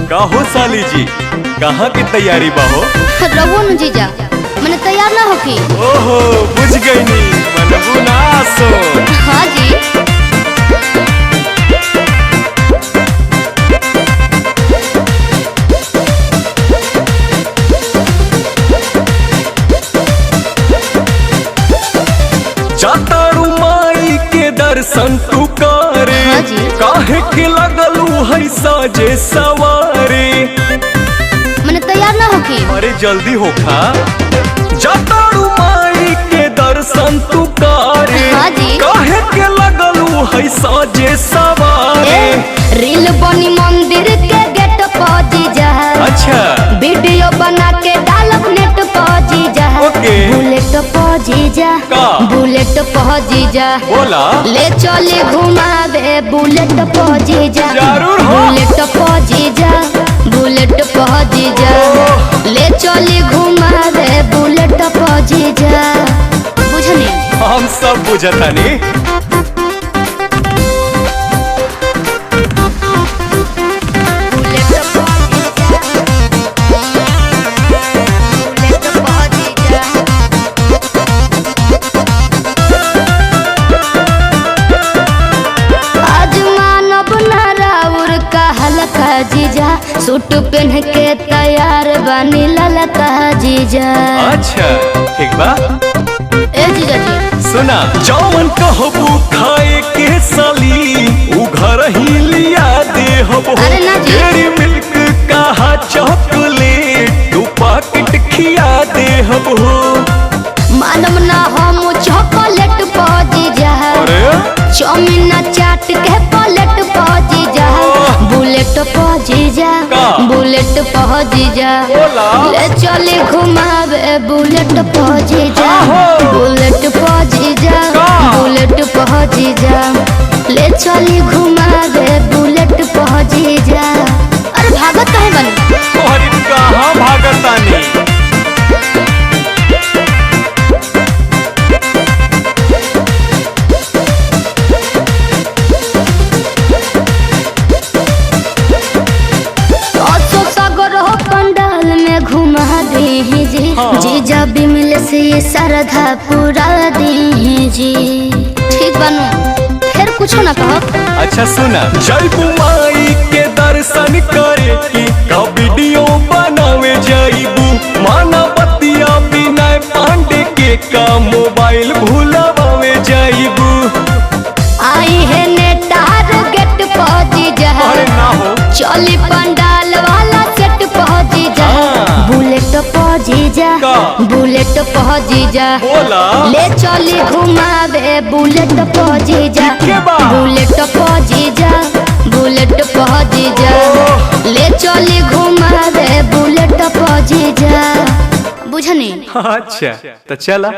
का हो साली जी, कहाँ की तैयारी बा हो? रवो न जीजा, मैंने तैयार ना होकी। ओहो बुझ गई नी, मनबू ना सो। हाँ जी। जातारू माई के दर्शन तू करे, हाँ जी। काहे के लगलू है साजे सवारे। मैंने तैयार ना होकी। अरे जल्दी होखा, जातारू माई के दर्शन तू करे, हाँ जी। काहे के लगलू है साजे सवारे। रील बनी मंदिर के गेट पर जीजा, अच्छा वीडियो बना के डालब नेट पर जीजा। ओके। बुलेट पर जीजा, का? बुलेट पर जीजा, बोला ले चले घुमावे बुलेट पर जीजा। जरूर हो। बुलेट पर जीजा, बुलेट पर जीजा, ले चले घुमावे बुलेट पर जीजा। बुझनी? हम सब बुझतानी। बुलेट पर जीजा, बुलेट पर जीजा। आज मानव नाराउर का हल्का जीजा, सूट पहन के तैयार बनी ललका जीजा। अच्छा ठीक बा, ए जीजा जी सुना जौन कहबू खाए के साली उ घर ही लिया दे हबो। अरे ना जी। डेयरी मिल्क कहा चॉकलेट तू पैकेट खिया दे हबो। मानव ना हम चॉकलेट पर जीजा, अरे चाउमीन चाट के प्लेट पर जीजा। बुलेट पर जीजा, का? बुलेट पर जीजा, बोला। ले चले घुमावे बुलेट पर जीजा। आहो। बुलेट पर जीजा, का? बुलेट पर जीजा, ले चले घुमावे बुलेट पर जीजा। अरे भागत काहे बनी? तोहरी कहाँ भागतानी। पंडाल में घुमा दी जी, हाँ। जीजा बिमल से ये श्रद्धा पूरा दी जी। ठीक बनू, फिर कुछ ना कहो। अच्छा सुना, जयबू माई के दर्शन करे की का वीडियो बनावे जाइबू। माना बतिया बिना पांडे के का मोबाइल भूलावे जाइबू। आई है नेटार गेट पर जीजा, अरे ना हो। चली पंडाल वाला सेट पर जीजा। हाँ। बुलेट पर जीजा, का? बुलेट पर जीजा, बोला ले चली घुमावे बुलेट पर जीजा। के बा? बुलेट पर जीजा, बुलेट पर जीजा, ले चली घुमावे बुलेट पर जीजा। बुझनी? अच्छा तो चला।